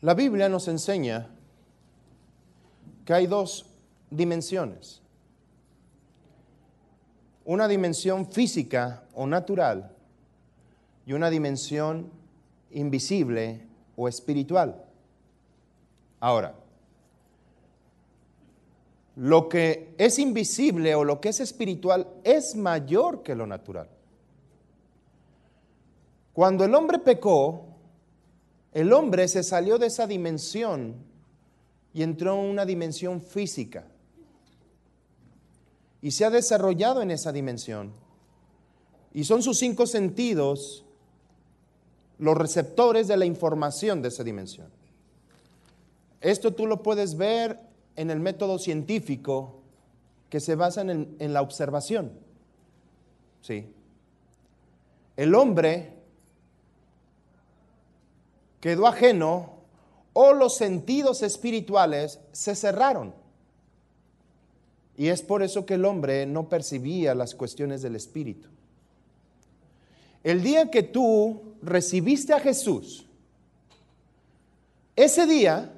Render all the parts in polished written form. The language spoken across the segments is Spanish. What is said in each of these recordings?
La Biblia nos enseña que hay dos dimensiones. Una dimensión física o natural y una dimensión invisible o espiritual. Ahora, lo que es invisible o lo que es espiritual es mayor que lo natural. Cuando el hombre pecó, el hombre se salió de esa dimensión y entró en una dimensión física. Y se ha desarrollado en esa dimensión. Y son sus 5 sentidos los receptores de la información de esa dimensión. Esto tú lo puedes ver en el método científico que se basa en la observación. ¿Sí? El hombre quedó ajeno o los sentidos espirituales se cerraron. Y es por eso que el hombre no percibía las cuestiones del espíritu. El día que tú recibiste a Jesús, ese día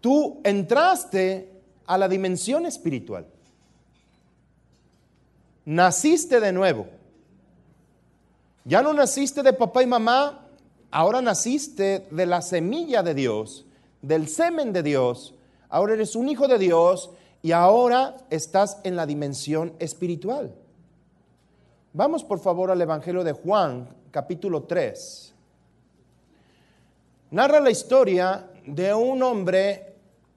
tú entraste a la dimensión espiritual. Naciste de nuevo. Ya no naciste de papá y mamá, ahora naciste de la semilla de Dios, del semen de Dios. Ahora eres un hijo de Dios y ahora estás en la dimensión espiritual. Vamos por favor al Evangelio de Juan, capítulo 3. Narra la historia de un hombre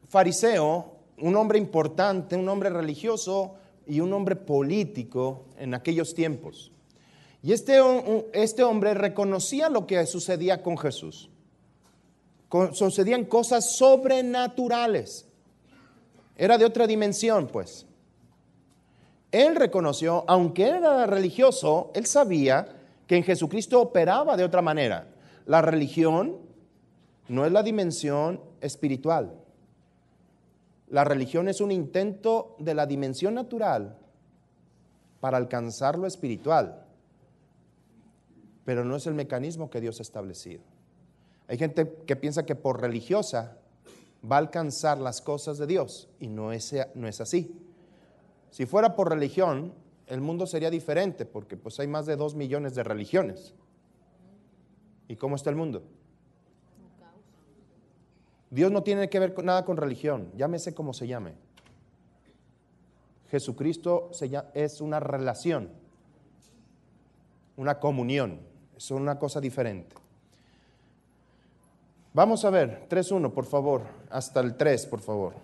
fariseo, un hombre importante, un hombre religioso y un hombre político en aquellos tiempos. Y este hombre reconocía lo que sucedía con Jesús. Sucedían cosas sobrenaturales. Era de otra dimensión, pues. Él reconoció, aunque él era religioso, él sabía que en Jesucristo operaba de otra manera. La religión no es la dimensión espiritual. La religión es un intento de la dimensión natural para alcanzar lo espiritual. Pero no es el mecanismo que Dios ha establecido. Hay gente que piensa que por religiosa va a alcanzar las cosas de Dios y no es así. Si fuera por religión, el mundo sería diferente porque pues hay más de 2 millones de religiones. ¿Y cómo está el mundo? Dios no tiene que ver nada con religión, llámese como se llame. Jesucristo es una relación, una comunión. Es una cosa diferente. Vamos a ver, 3.1, por favor, hasta el 3, por favor.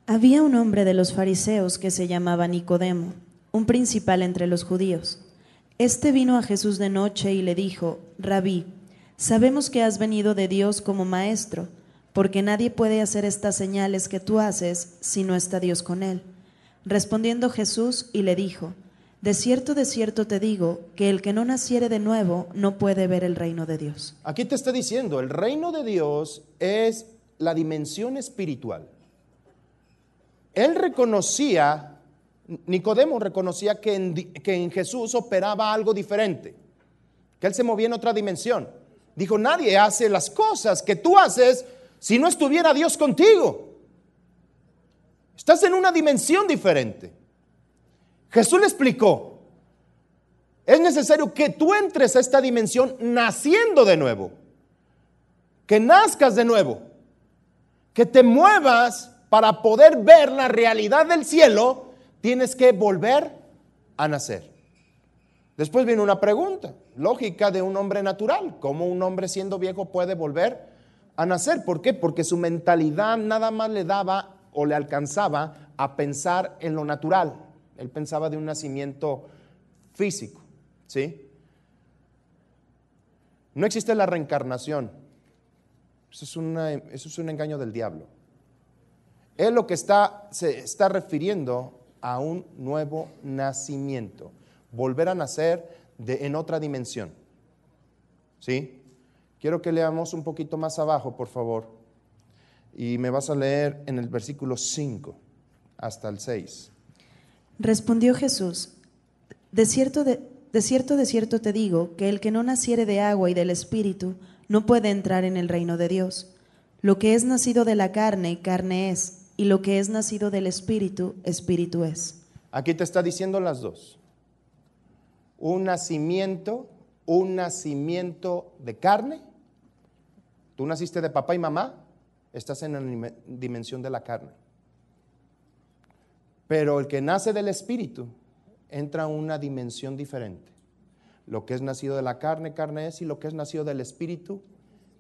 Había un hombre de los fariseos que se llamaba Nicodemo, un principal entre los judíos. Este vino a Jesús de noche y le dijo: Rabí, sabemos que has venido de Dios como maestro, porque nadie puede hacer estas señales que tú haces si no está Dios con él. Respondiendo Jesús y le dijo: de cierto te digo, que el que no naciere de nuevo no puede ver el reino de Dios. Aquí te está diciendo, el reino de Dios es la dimensión espiritual. Él reconocía, Nicodemo reconocía que en Jesús operaba algo diferente, que él se movía en otra dimensión. Dijo, nadie hace las cosas que tú haces si no estuviera Dios contigo. Estás en una dimensión diferente. Jesús le explicó, es necesario que tú entres a esta dimensión naciendo de nuevo, que nazcas de nuevo, que te muevas para poder ver la realidad del cielo, tienes que volver a nacer. Después viene una pregunta lógica de un hombre natural, ¿cómo un hombre siendo viejo puede volver a nacer? ¿Por qué? Porque su mentalidad nada más le daba o le alcanzaba a pensar en lo natural. Él pensaba de un nacimiento físico, ¿sí? No existe la reencarnación. Eso es un engaño del diablo. Él lo que se está refiriendo a un nuevo nacimiento. Volver a nacer en otra dimensión, ¿sí? Quiero que leamos un poquito más abajo, por favor. Y me vas a leer en el versículo 5 hasta el 6. Respondió Jesús: de cierto te digo, que el que no naciere de agua y del Espíritu no puede entrar en el reino de Dios. Lo que es nacido de la carne, carne es, y lo que es nacido del Espíritu, Espíritu es. Aquí te está diciendo las dos. Un nacimiento de carne. Tú naciste de papá y mamá, estás en la dimensión de la carne. Pero el que nace del Espíritu entra a una dimensión diferente. Lo que es nacido de la carne, carne es, y lo que es nacido del Espíritu,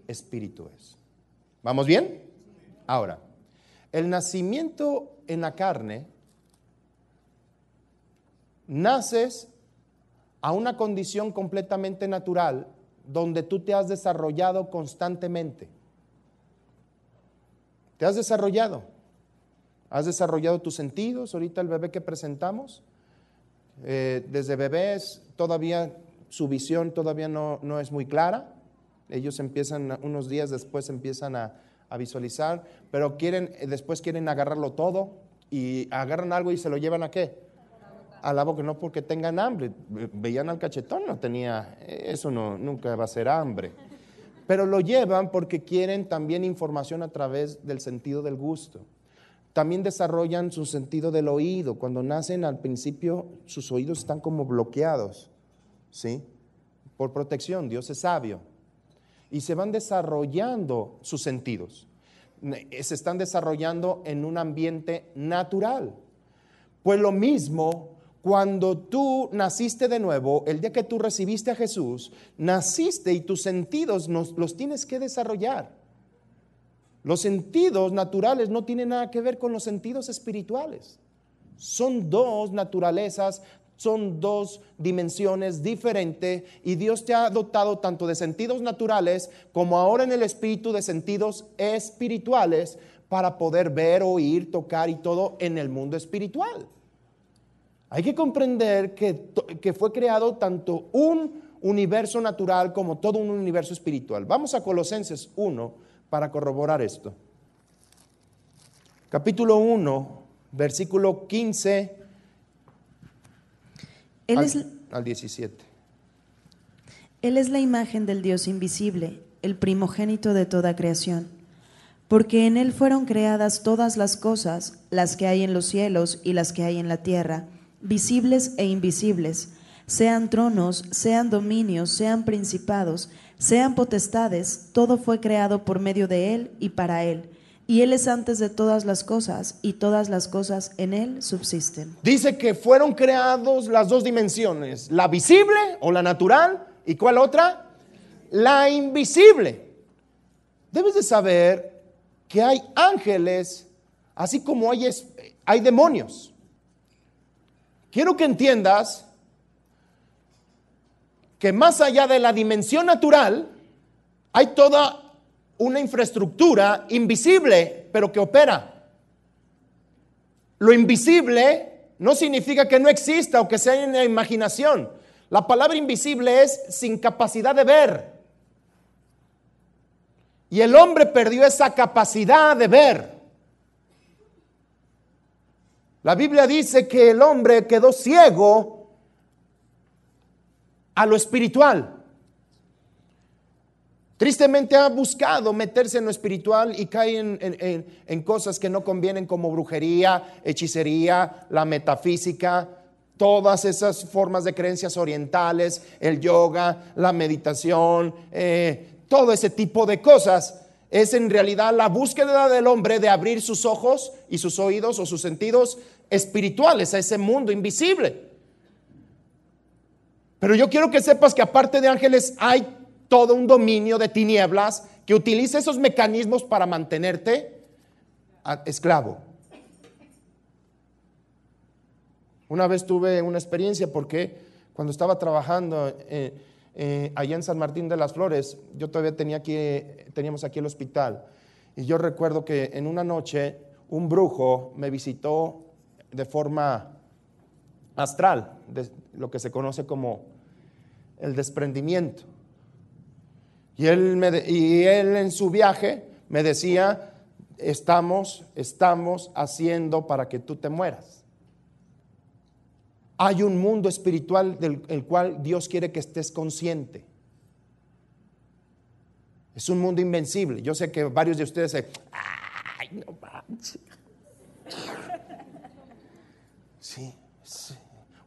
Espíritu es. ¿Vamos bien? Ahora, el nacimiento en la carne, naces a una condición completamente natural donde tú te has desarrollado constantemente. Te has desarrollado tus sentidos. Ahorita el bebé que presentamos, desde bebés todavía su visión todavía no es muy clara. Ellos empiezan, unos días después empiezan a visualizar, pero después quieren agarrarlo todo y agarran algo y se lo llevan ¿a qué? A la boca, no porque tengan hambre. Veían al cachetón, no tenía, eso nunca va a ser hambre. Pero lo llevan porque quieren también información a través del sentido del gusto. También desarrollan su sentido del oído. Cuando nacen al principio sus oídos están como bloqueados, ¿sí? Por protección, Dios es sabio. Y se van desarrollando sus sentidos. Se están desarrollando en un ambiente natural. Pues lo mismo, cuando tú naciste de nuevo, el día que tú recibiste a Jesús, naciste y tus sentidos los tienes que desarrollar. Los sentidos naturales no tienen nada que ver con los sentidos espirituales. Son dos naturalezas, son dos dimensiones diferentes y Dios te ha dotado tanto de sentidos naturales como ahora en el espíritu de sentidos espirituales para poder ver, oír, tocar y todo en el mundo espiritual. Hay que comprender que fue creado tanto un universo natural como todo un universo espiritual. Vamos a Colosenses 1 para corroborar esto. Capítulo 1, versículo 15 al 17. Él es la imagen del Dios invisible, el primogénito de toda creación. Porque en Él fueron creadas todas las cosas, las que hay en los cielos y las que hay en la tierra, visibles e invisibles, sean tronos, sean dominios, sean principados, sean potestades, todo fue creado por medio de Él y para Él. Y Él es antes de todas las cosas, y todas las cosas en Él subsisten. Dice que fueron creados las dos dimensiones, la visible o la natural, ¿y cuál otra? La invisible. Debes de saber que hay ángeles, así como hay demonios. Quiero que entiendas que más allá de la dimensión natural, hay toda una infraestructura invisible, pero que opera. Lo invisible no significa que no exista o que sea en la imaginación. La palabra invisible es sin capacidad de ver. Y el hombre perdió esa capacidad de ver. La Biblia dice que el hombre quedó ciego a lo espiritual. Tristemente ha buscado meterse en lo espiritual y cae en cosas que no convienen, como brujería, hechicería, la metafísica, todas esas formas de creencias orientales, el yoga, la meditación, todo ese tipo de cosas. Es en realidad la búsqueda del hombre de abrir sus ojos y sus oídos o sus sentidos espirituales a ese mundo invisible. Pero yo quiero que sepas que aparte de ángeles hay todo un dominio de tinieblas que utiliza esos mecanismos para mantenerte esclavo. Una vez tuve una experiencia porque cuando estaba trabajando allá en San Martín de las Flores, yo todavía teníamos aquí el hospital, y yo recuerdo que en una noche un brujo me visitó de forma astral, lo que se conoce como el desprendimiento. Y él en su viaje me decía, estamos haciendo para que tú te mueras. Hay un mundo espiritual del cual Dios quiere que estés consciente. Es un mundo invencible. Yo sé que varios de ustedes se, ay, no manches. Sí, sí,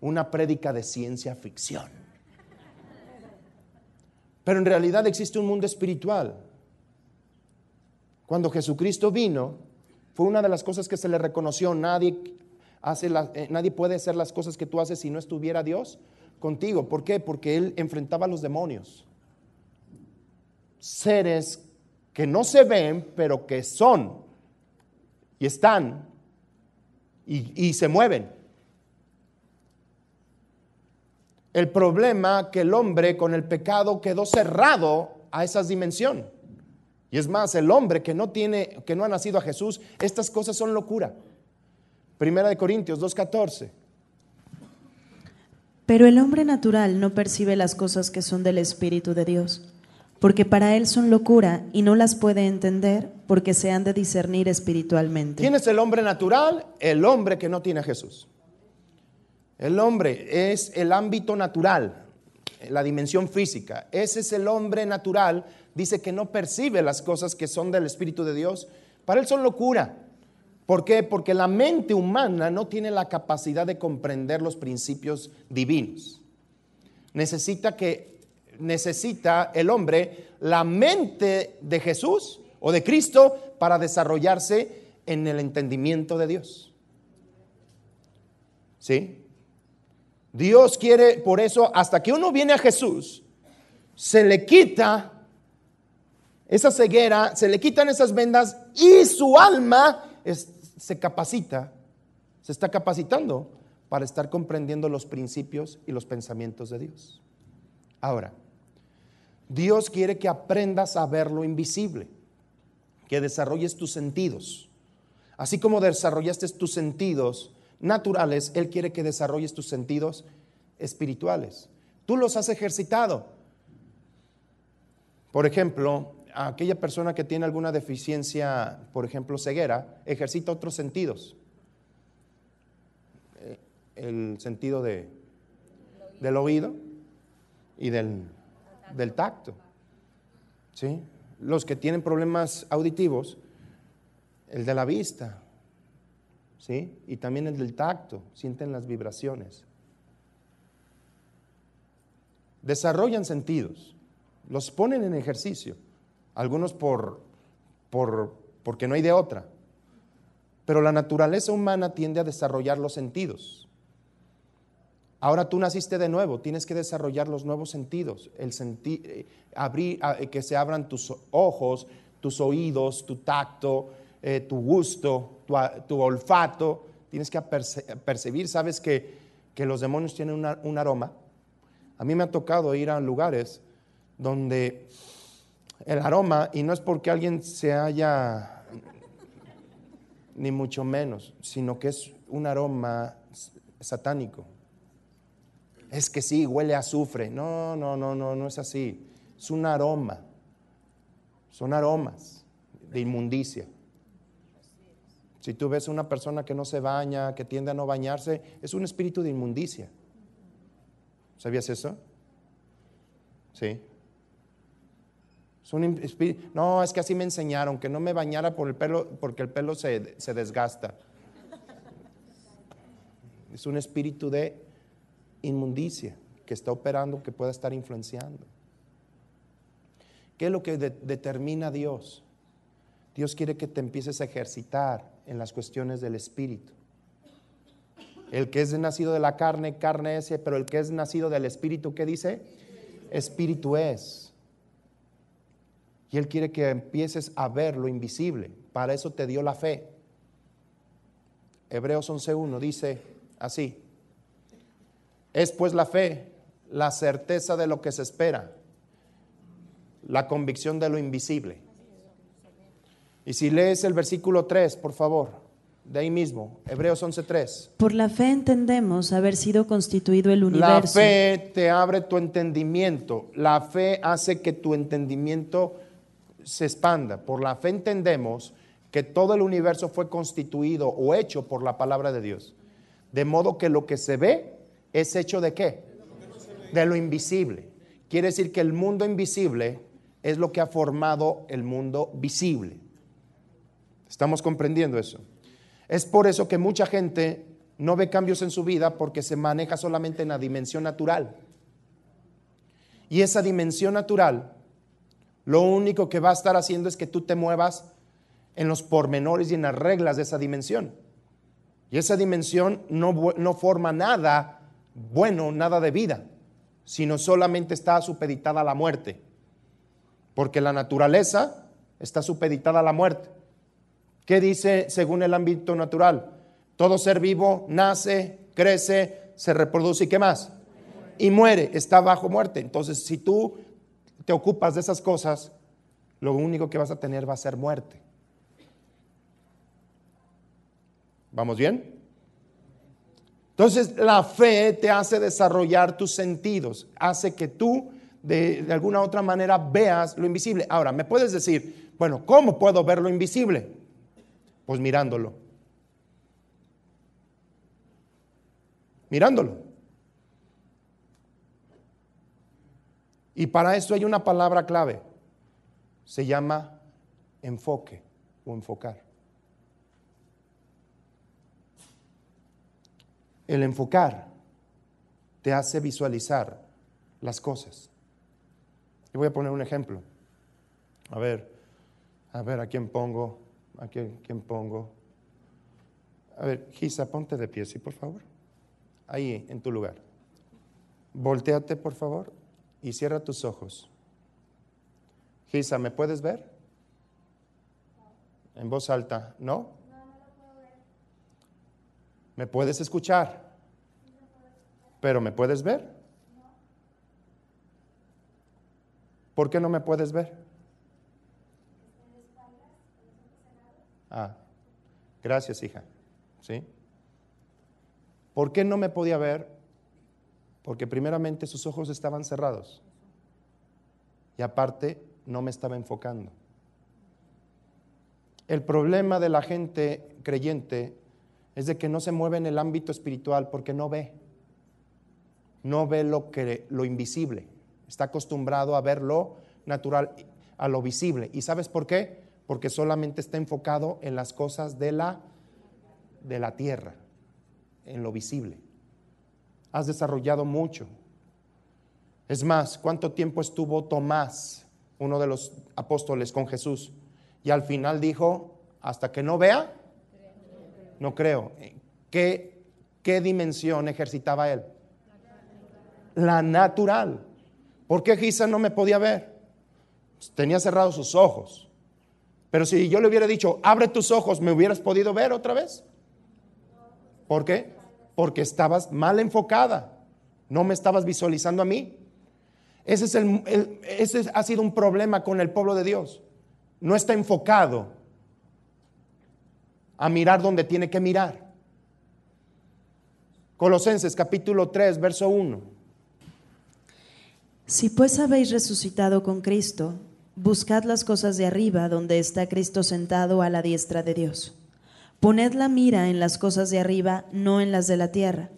una prédica de ciencia ficción. Pero en realidad existe un mundo espiritual. Cuando Jesucristo vino, fue una de las cosas que se le reconoció. Nadie puede hacer las cosas que tú haces si no estuviera Dios contigo. ¿Por qué? Porque Él enfrentaba a los demonios. Seres que no se ven, pero que son y están y se mueven. El problema que el hombre con el pecado quedó cerrado a esas dimensiones. Y es más, el hombre que no ha nacido a Jesús, estas cosas son locura. Primera de Corintios 2:14. Pero el hombre natural no percibe las cosas que son del Espíritu de Dios, porque para él son locura y no las puede entender porque se han de discernir espiritualmente. ¿Quién es el hombre natural? El hombre que no tiene a Jesús. El hombre es el ámbito natural, la dimensión física. Ese es el hombre natural. Dice que no percibe las cosas que son del Espíritu de Dios. Para él son locura. ¿Por qué? Porque la mente humana no tiene la capacidad de comprender los principios divinos. Necesita el hombre la mente de Jesús o de Cristo para desarrollarse en el entendimiento de Dios. ¿Sí? Dios quiere, por eso, hasta que uno viene a Jesús, se le quita esa ceguera, se le quitan esas vendas y su alma se está capacitando para estar comprendiendo los principios y los pensamientos de Dios. Ahora, Dios quiere que aprendas a ver lo invisible, que desarrolles tus sentidos. Así como desarrollaste tus sentidos naturales, Él quiere que desarrolles tus sentidos espirituales. Tú los has ejercitado. Por ejemplo, aquella persona que tiene alguna deficiencia, por ejemplo, ceguera, ejercita otros sentidos. El sentido del oído y del tacto. ¿Sí? Los que tienen problemas auditivos, el de la vista. ¿Sí? Y también el del tacto, sienten las vibraciones. Desarrollan sentidos, los ponen en ejercicio, algunos porque no hay de otra. Pero la naturaleza humana tiende a desarrollar los sentidos. Ahora tú naciste de nuevo, tienes que desarrollar los nuevos sentidos, que se abran tus ojos, tus oídos, tu tacto, tu gusto, tu olfato. Tienes que percibir. Sabes que los demonios tienen un aroma. A mí me ha tocado ir a lugares donde el aroma, y no es porque alguien se haya, ni mucho menos, sino que es un aroma satánico. Es que sí, huele a azufre. No es así. Es un aroma. Son aromas de inmundicia. Si tú ves una persona que no se baña, que tiende a no bañarse, es un espíritu de inmundicia. ¿Sabías eso? Sí. Es un espíritu. No, es que así me enseñaron, que no me bañara por el pelo, porque el pelo se desgasta. Es un espíritu de inmundicia que está operando, que pueda estar influenciando. ¿Qué es lo que determina Dios? Dios quiere que te empieces a ejercitar en las cuestiones del espíritu. El que es nacido de la carne, carne es, pero el que es nacido del espíritu, ¿qué dice? Espíritu es. Y Él quiere que empieces a ver lo invisible. Para eso te dio la fe. Hebreos 11:1 dice así: es pues la fe, la certeza de lo que se espera, la convicción de lo invisible. Y si lees el versículo 3, por favor, de ahí mismo, Hebreos 11:3. Por la fe entendemos haber sido constituido el universo. La fe te abre tu entendimiento. La fe hace que tu entendimiento se expanda. Por la fe entendemos que todo el universo fue constituido o hecho por la palabra de Dios. De modo que lo que se ve es hecho ¿de qué? De lo invisible. Quiere decir que el mundo invisible es lo que ha formado el mundo visible. ¿Estamos comprendiendo eso? Es por eso que mucha gente no ve cambios en su vida, porque se maneja solamente en la dimensión natural. Y esa dimensión natural, lo único que va a estar haciendo es que tú te muevas en los pormenores y en las reglas de esa dimensión. Y esa dimensión no forma nada bueno, nada de vida, sino solamente está supeditada a la muerte. Porque la naturaleza está supeditada a la muerte. ¿Qué dice según el ámbito natural? Todo ser vivo nace, crece, se reproduce y ¿qué más? Y muere, está bajo muerte. Entonces, si tú te ocupas de esas cosas, lo único que vas a tener va a ser muerte. ¿Vamos bien? Entonces, la fe te hace desarrollar tus sentidos, hace que tú de alguna otra manera veas lo invisible. Ahora, me puedes decir, bueno, ¿cómo puedo ver lo invisible? Pues mirándolo. Mirándolo. Y para eso hay una palabra clave. Se llama enfoque o enfocar. El enfocar te hace visualizar las cosas. Y voy a poner un ejemplo. A ver, ¿a quién pongo? ¿A quién pongo? A ver, Gisa, ponte de pie, sí, por favor. Ahí, en tu lugar. Voltéate, por favor, y cierra tus ojos. Gisa, ¿me puedes ver? En voz alta, ¿no? No lo puedo ver. ¿Me puedes escuchar? ¿Pero me puedes ver? ¿Por qué no me puedes ver? Ah, gracias, hija. ¿Sí? ¿Por qué no me podía ver? Porque primeramente sus ojos estaban cerrados. Y aparte, no me estaba enfocando. El problema de la gente creyente es de que no se mueve en el ámbito espiritual porque no ve. No ve lo invisible. Está acostumbrado a ver lo natural, a lo visible. ¿Y sabes por qué? Porque solamente está enfocado en las cosas de la tierra, en lo visible. Has desarrollado mucho. Es más, ¿cuánto tiempo estuvo Tomás, uno de los apóstoles, con Jesús? Y al final dijo, hasta que no vea, no creo. ¿Qué dimensión ejercitaba él? La natural. ¿Por qué Gisa no me podía ver? Tenía cerrados sus ojos. Pero si yo le hubiera dicho, abre tus ojos, ¿me hubieras podido ver otra vez? ¿Por qué? Porque estabas mal enfocada. No me estabas visualizando a mí. Ese ha sido un problema con el pueblo de Dios. No está enfocado a mirar donde tiene que mirar. Colosenses capítulo 3, verso 1. Si pues habéis resucitado con Cristo, buscad las cosas de arriba, donde está Cristo sentado a la diestra de Dios. Poned la mira en las cosas de arriba, no en las de la tierra,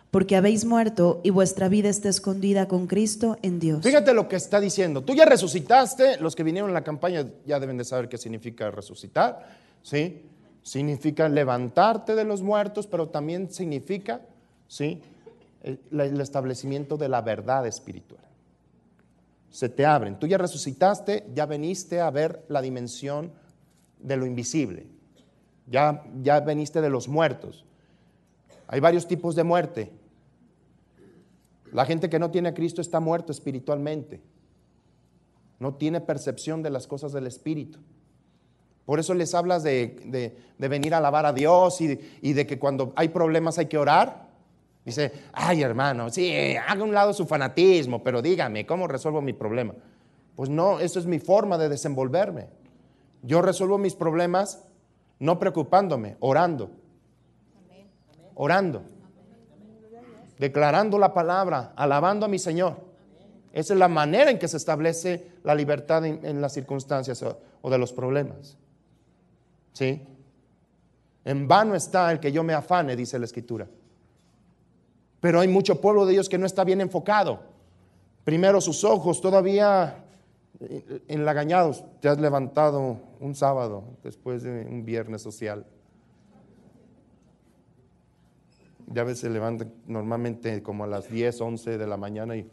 porque habéis muerto y vuestra vida está escondida con Cristo en Dios. Fíjate lo que está diciendo. Tú ya resucitaste. Los que vinieron en la campaña ya deben de saber qué significa resucitar, ¿sí? Significa levantarte de los muertos, pero también significa, ¿sí?, el establecimiento de la verdad espiritual. Se te abren. Tú ya resucitaste, ya veniste a ver la dimensión de lo invisible. Ya veniste de los muertos. Hay varios tipos de muerte. La gente que no tiene a Cristo está muerto espiritualmente. No tiene percepción de las cosas del Espíritu. Por eso les hablas de venir a alabar a Dios y de que cuando hay problemas hay que orar. Dice, ay hermano, sí, haga a un lado su fanatismo, pero dígame, ¿cómo resuelvo mi problema? Pues no, eso es mi forma de desenvolverme. Yo resuelvo mis problemas no preocupándome, orando. Orando. Declarando la palabra, alabando a mi Señor. Esa es la manera en que se establece la libertad en las circunstancias o de los problemas. ¿Sí? En vano está el que yo me afane, dice la Escritura. Pero hay mucho pueblo de Dios que no está bien enfocado. Primero sus ojos todavía enlagañados, te has levantado un sábado después de un viernes social. Ya ves, se levanta normalmente como a las 10, 11 de la mañana y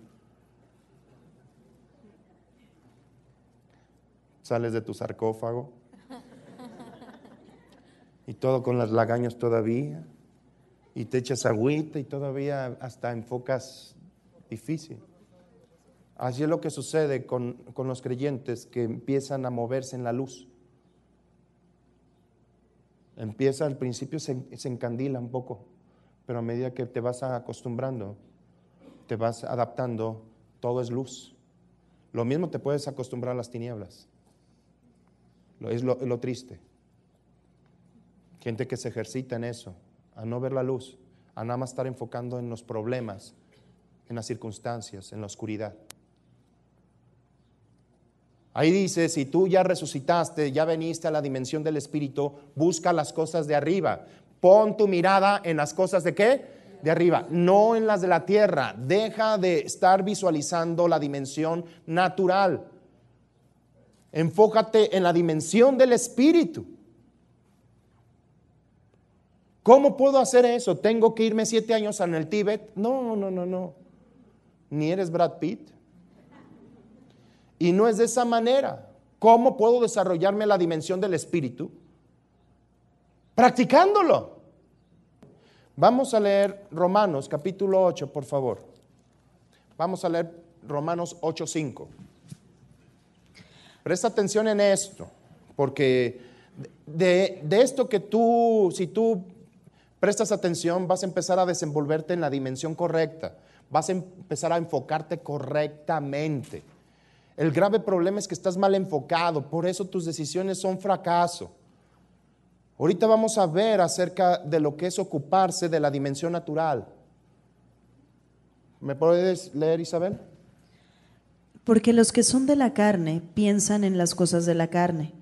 sales de tu sarcófago y todo con las lagañas todavía, y te echas agüita y todavía hasta enfocas difícil. Así es lo que sucede con los creyentes que empiezan a moverse en la luz. Empieza al principio, se encandila un poco, pero a medida que te vas acostumbrando, te vas adaptando, todo es luz. Lo mismo te puedes acostumbrar a las tinieblas. Es lo triste. Gente que se ejercita en eso, a no ver la luz, a nada más estar enfocando en los problemas, en las circunstancias, en la oscuridad. Ahí dice, si tú ya resucitaste, ya veniste a la dimensión del Espíritu, busca las cosas de arriba. Pon tu mirada en las cosas ¿de qué? De arriba, no en las de la tierra. Deja de estar visualizando la dimensión natural. Enfócate en la dimensión del Espíritu. ¿Cómo puedo hacer eso? ¿Tengo que irme 7 años en el Tíbet? No. Ni eres Brad Pitt. Y no es de esa manera. ¿Cómo puedo desarrollarme la dimensión del Espíritu? Practicándolo. Vamos a leer Romanos capítulo 8, por favor. Vamos a leer Romanos 8:5. Presta atención en esto, porque de esto que si tú prestas atención, vas a empezar a desenvolverte en la dimensión correcta. Vas a empezar a enfocarte correctamente. El grave problema es que estás mal enfocado, por eso tus decisiones son fracaso. Ahorita vamos a ver acerca de lo que es ocuparse de la dimensión natural. ¿Me puedes leer, Isabel? Porque los que son de la carne piensan en las cosas de la carne,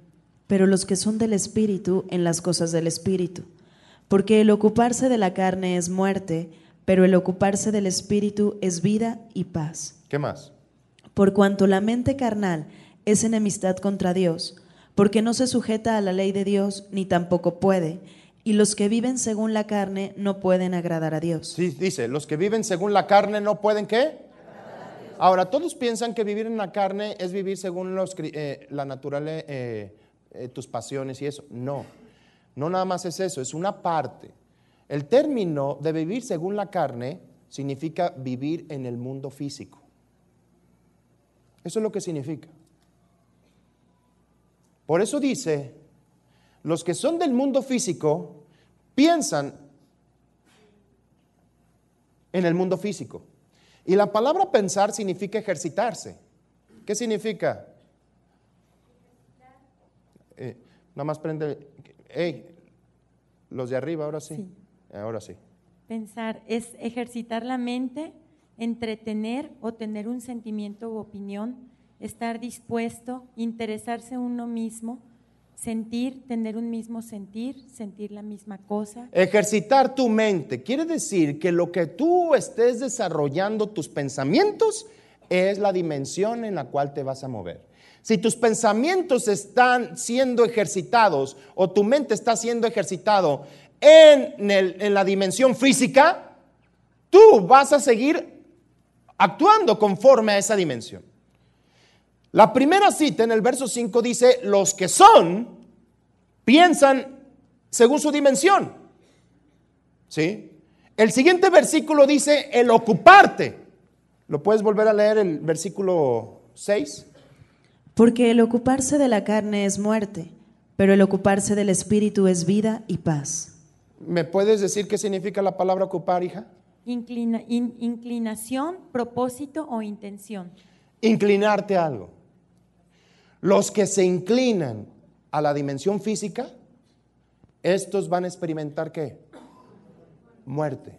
pero los que son del Espíritu en las cosas del Espíritu. Porque el ocuparse de la carne es muerte, pero el ocuparse del Espíritu es vida y paz. ¿Qué más? Por cuanto la mente carnal es enemistad contra Dios, porque no se sujeta a la ley de Dios, ni tampoco puede, y los que viven según la carne no pueden agradar a Dios. Sí, dice, los que viven según la carne no pueden ¿qué? Ahora, todos piensan que vivir en la carne es vivir según la naturaleza, tus pasiones y eso. No nada más es eso, es una parte. El término de vivir según la carne significa vivir en el mundo físico. Eso es lo que significa. Por eso dice, los que son del mundo físico piensan en el mundo físico. Y la palabra pensar significa ejercitarse. ¿Qué significa? Nada más prende. Los de arriba, ahora sí. Ahora sí. Pensar es ejercitar la mente, entretener o tener un sentimiento u opinión, estar dispuesto, interesarse uno mismo, sentir, tener un mismo sentir la misma cosa. Ejercitar tu mente quiere decir que lo que tú estés desarrollando, tus pensamientos, es la dimensión en la cual te vas a mover. Si tus pensamientos están siendo ejercitados o tu mente está siendo ejercitado en la dimensión física, tú vas a seguir actuando conforme a esa dimensión. La primera cita en el verso 5 dice, los que son, piensan según su dimensión. ¿Sí? El siguiente versículo dice, el ocuparte. ¿Lo puedes volver a leer el versículo 6? Porque el ocuparse de la carne es muerte, pero el ocuparse del Espíritu es vida y paz. ¿Me puedes decir qué significa la palabra ocupar, hija? Inclinación, propósito o intención. Inclinarte a algo. Los que se inclinan a la dimensión física, estos van a experimentar ¿qué? Muerte.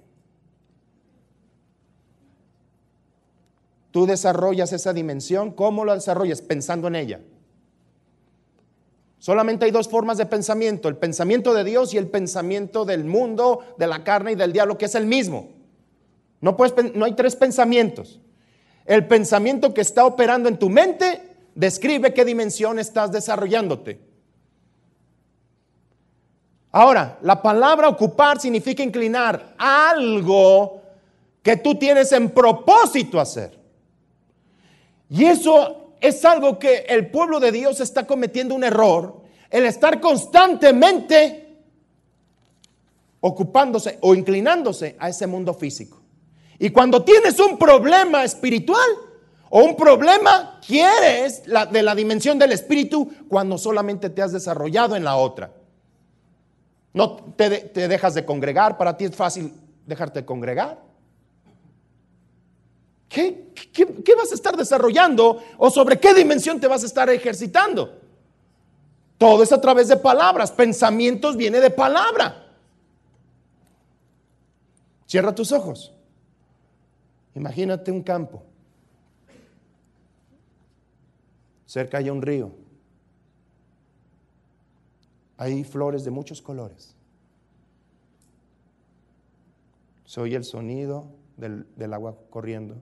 Tú desarrollas esa dimensión. ¿Cómo lo desarrollas? Pensando en ella. Solamente hay dos formas de pensamiento: el pensamiento de Dios y el pensamiento del mundo, de la carne y del diablo, que es el mismo. No hay tres pensamientos. El pensamiento que está operando en tu mente describe qué dimensión estás desarrollándote. Ahora, la palabra ocupar significa inclinar algo que tú tienes en propósito hacer. Y eso es algo que el pueblo de Dios está cometiendo un error, el estar constantemente ocupándose o inclinándose a ese mundo físico. Y cuando tienes un problema espiritual o un problema, quieres de la dimensión del espíritu cuando solamente te has desarrollado en la otra. No te dejas de congregar, para ti es fácil dejarte de congregar. ¿Qué vas a estar desarrollando o sobre qué dimensión te vas a estar ejercitando? Todo es a través de palabras, pensamientos viene de palabra. Cierra tus ojos. Imagínate un campo. Cerca hay un río. Hay flores de muchos colores. Se oye el sonido del agua corriendo.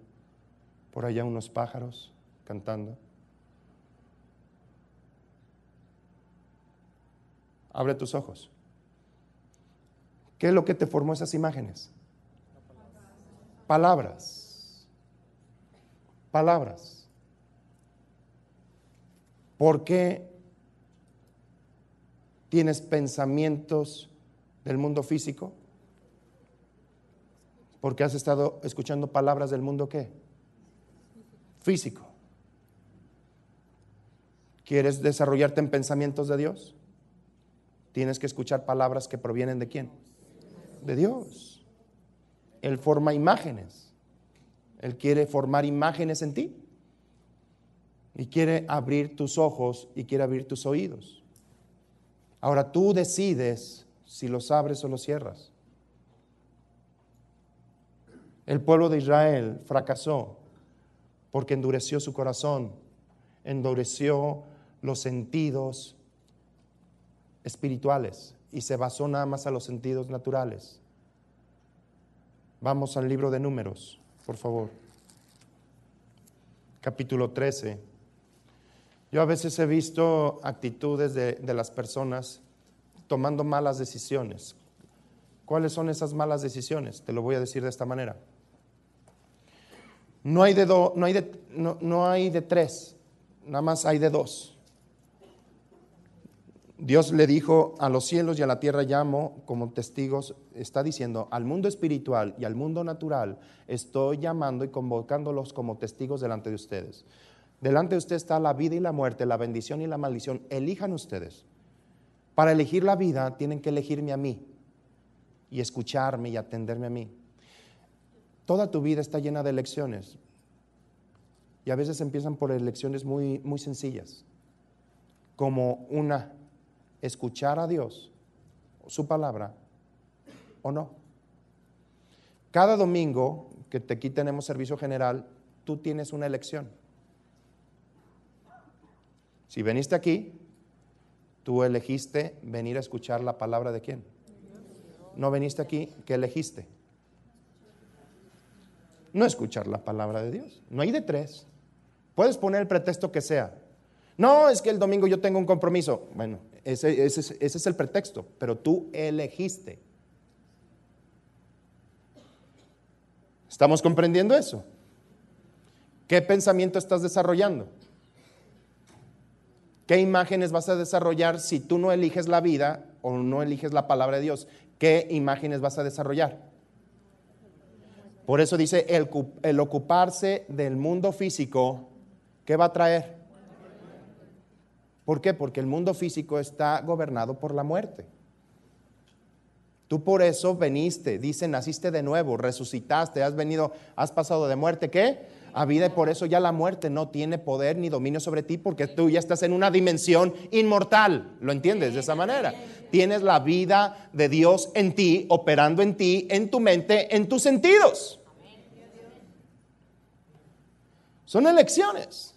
Por allá unos pájaros cantando. Abre tus ojos. ¿Qué es lo que te formó esas imágenes? Palabras. Palabras. ¿Por qué tienes pensamientos del mundo físico? Porque has estado escuchando palabras del mundo ¿qué? Físico. ¿Quieres desarrollarte en pensamientos de Dios? Tienes que escuchar palabras que provienen ¿de quién? De Dios. Él forma imágenes. Él quiere formar imágenes en ti. Y quiere abrir tus ojos y quiere abrir tus oídos. Ahora tú decides si los abres o los cierras. El pueblo de Israel fracasó porque endureció su corazón, endureció los sentidos espirituales y se basó nada más a los sentidos naturales. Vamos al libro de Números, por favor. Capítulo 13. Yo a veces he visto actitudes de las personas tomando malas decisiones. ¿Cuáles son esas malas decisiones? Te lo voy a decir de esta manera. No hay de tres, nada más hay de dos. Dios le dijo: a los cielos y a la tierra llamo como testigos. Está diciendo al mundo espiritual y al mundo natural, estoy llamando y convocándolos como testigos delante de ustedes. Delante de usted está la vida y la muerte, la bendición y la maldición. Elijan ustedes. Para elegir la vida tienen que elegirme a mí y escucharme y atenderme a mí. Toda tu vida está llena de elecciones y a veces empiezan por elecciones muy, muy sencillas, como una, escuchar a Dios, su palabra o no. Cada domingo que aquí tenemos servicio general, tú tienes una elección. Si veniste aquí, tú elegiste venir a escuchar la palabra de quién. No veniste aquí, ¿qué elegiste? No escuchar la palabra de Dios. No hay de tres. Puedes poner el pretexto que sea. No, es que el domingo yo tengo un compromiso. Bueno, ese es el pretexto, pero tú elegiste. ¿Estamos comprendiendo eso? ¿Qué pensamiento estás desarrollando? ¿Qué imágenes vas a desarrollar si tú no eliges la vida o no eliges la palabra de Dios? ¿Qué imágenes vas a desarrollar? Por eso dice el ocuparse del mundo físico, ¿qué va a traer? ¿Por qué? Porque el mundo físico está gobernado por la muerte. Tú por eso veniste, dice, naciste de nuevo, resucitaste, has pasado de muerte, ¿qué? A vida, y por eso ya la muerte no tiene poder ni dominio sobre ti, porque tú ya estás en una dimensión inmortal. ¿Lo entiendes de esa manera? Tienes la vida de Dios en ti, operando en ti, en tu mente, en tus sentidos. Son elecciones.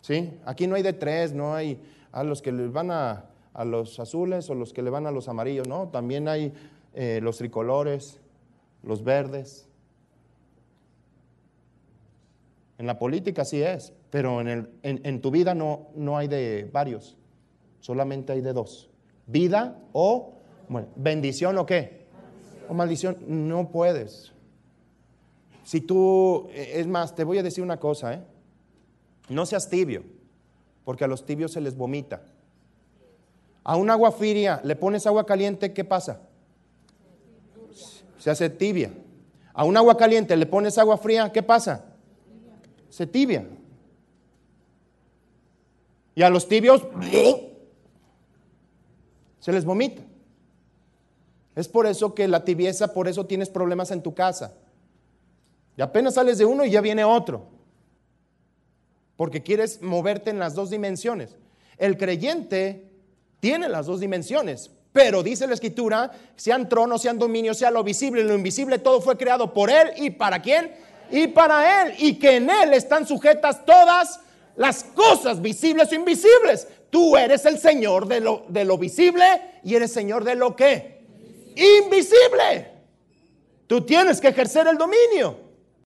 ¿Sí? Aquí no hay de tres, no hay a los que les van a los azules o los que le van a los amarillos, no, también hay los tricolores, los verdes. En la política sí es, pero en tu vida no hay de varios, solamente hay de dos. Vida o bendición o qué, o maldición. No puedes. Si tú, es más, te voy a decir una cosa, no seas tibio, porque a los tibios se les vomita. A un agua fría le pones agua caliente, ¿qué pasa? Se hace tibia. A un agua caliente le pones agua fría, ¿qué pasa? Se tibia. Y a los tibios se les vomita. Es por eso que la tibieza, por eso tienes problemas en tu casa. Y apenas sales de uno y ya viene otro. Porque quieres moverte en las dos dimensiones. El creyente tiene las dos dimensiones, pero dice la Escritura, sean tronos, sean dominios, sea lo visible y lo invisible, todo fue creado por Él. ¿Y para quién? Y para Él. Y que en Él están sujetas todas las cosas visibles o invisibles. Tú eres el Señor de lo visible y eres Señor de lo que invisible. Tú tienes que ejercer el dominio.